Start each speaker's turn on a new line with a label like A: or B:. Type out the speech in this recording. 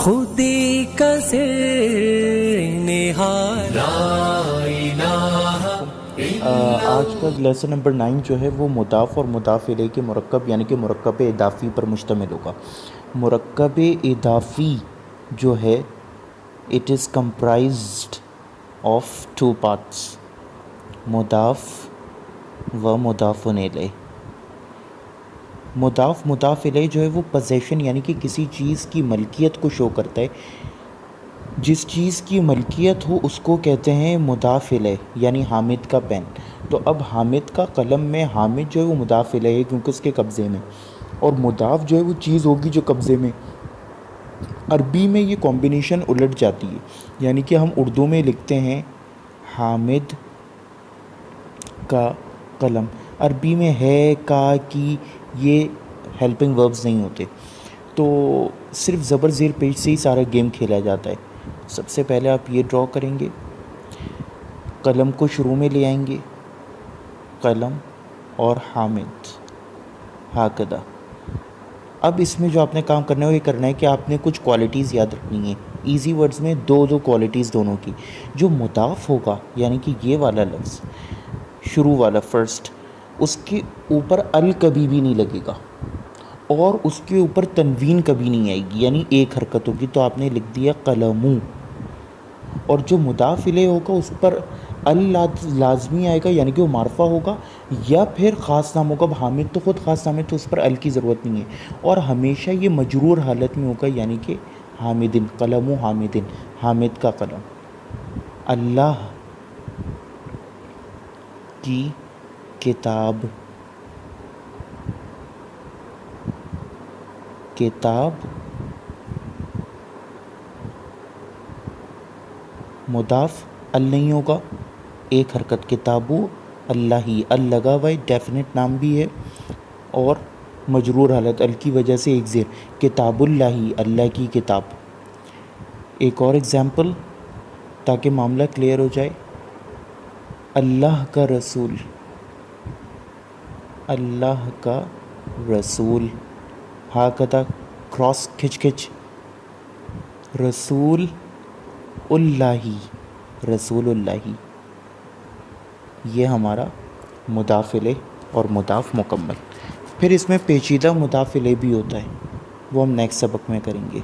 A: خودی کا نہار
B: آج کا لیسن نمبر 9 جو ہے وہ مضاف اور مضاف الیہ کے مرکب یعنی کہ مرکب اضافی پر مشتمل ہوگا۔ مرکب اضافی جو ہے it is comprised of 2 parts, مضاف و مضاف الیہ۔ مضاف الیہ جو ہے وہ پوزیشن یعنی کہ کسی چیز کی ملکیت کو شو کرتا ہے۔ جس چیز کی ملکیت ہو اس کو کہتے ہیں مضاف الیہ، یعنی حامد کا پین۔ تو اب حامد کا قلم میں حامد جو ہے وہ مضاف الیہ ہے کیونکہ اس کے قبضے میں، اور مضاف جو ہے وہ چیز ہوگی جو قبضے میں۔ عربی میں یہ کمبینیشن الٹ جاتی ہے، یعنی کہ ہم اردو میں لکھتے ہیں حامد کا قلم، عربی میں ہے، کا، کی، یہ ہیلپنگ وربز نہیں ہوتے، تو صرف زبر زیر پیش سے ہی سارا گیم کھیلا جاتا ہے۔ سب سے پہلے آپ یہ ڈرا کریں گے، قلم کو شروع میں لے آئیں گے، قلم اور حامد، ہاکدہ۔ اب اس میں جو آپ نے کام کرنا ہے وہ یہ کرنا ہے کہ آپ نے کچھ کوالٹیز یاد رکھنی ہے، ایزی ورڈز میں دو کوالٹیز دونوں کی۔ جو مضاف ہوگا یعنی کہ یہ والا لفظ شروع والا فرسٹ، اس کے اوپر ال کبھی بھی نہیں لگے گا، اور اس کے اوپر تنوین کبھی نہیں آئے گی، یعنی ایک حرکت ہوگی، تو آپ نے لکھ دیا قلموں۔ اور جو مضاف الیہ ہوگا اس پر ال لازمی آئے گا، یعنی کہ وہ معرفہ ہوگا یا پھر خاص نام ہوگا۔ حامد تو خود خاص نام ہے تو اس پر ال کی ضرورت نہیں ہے، اور ہمیشہ یہ مجرور حالت میں ہوگا، یعنی کہ حامدن، قلم حامدن، حامد کا قلم۔ اللہ کی کتاب، کتاب مضاف ال نہیں ہوگا، ایک حرکت، کتابو اللہ ہی، ال لگا ہوا ہے، ڈیفینٹ نام بھی ہے، اور مجرور حالت ال کی وجہ سے ایک زیر، کتاب اللہ ہی، اللہ کی کتاب۔ ایک اور ایگزامپل تاکہ معاملہ کلیئر ہو جائے، اللہ کا رسول، اللہ کا رسول، ہاکدہ کراس کھچ کھچ، رسول اللہ، رسول اللہ۔ یہ ہمارا مضاف الیہ اور مضاف مکمل۔ پھر اس میں پیچیدہ مضاف الیہ بھی ہوتا ہے، وہ ہم نیکسٹ سبق میں کریں گے۔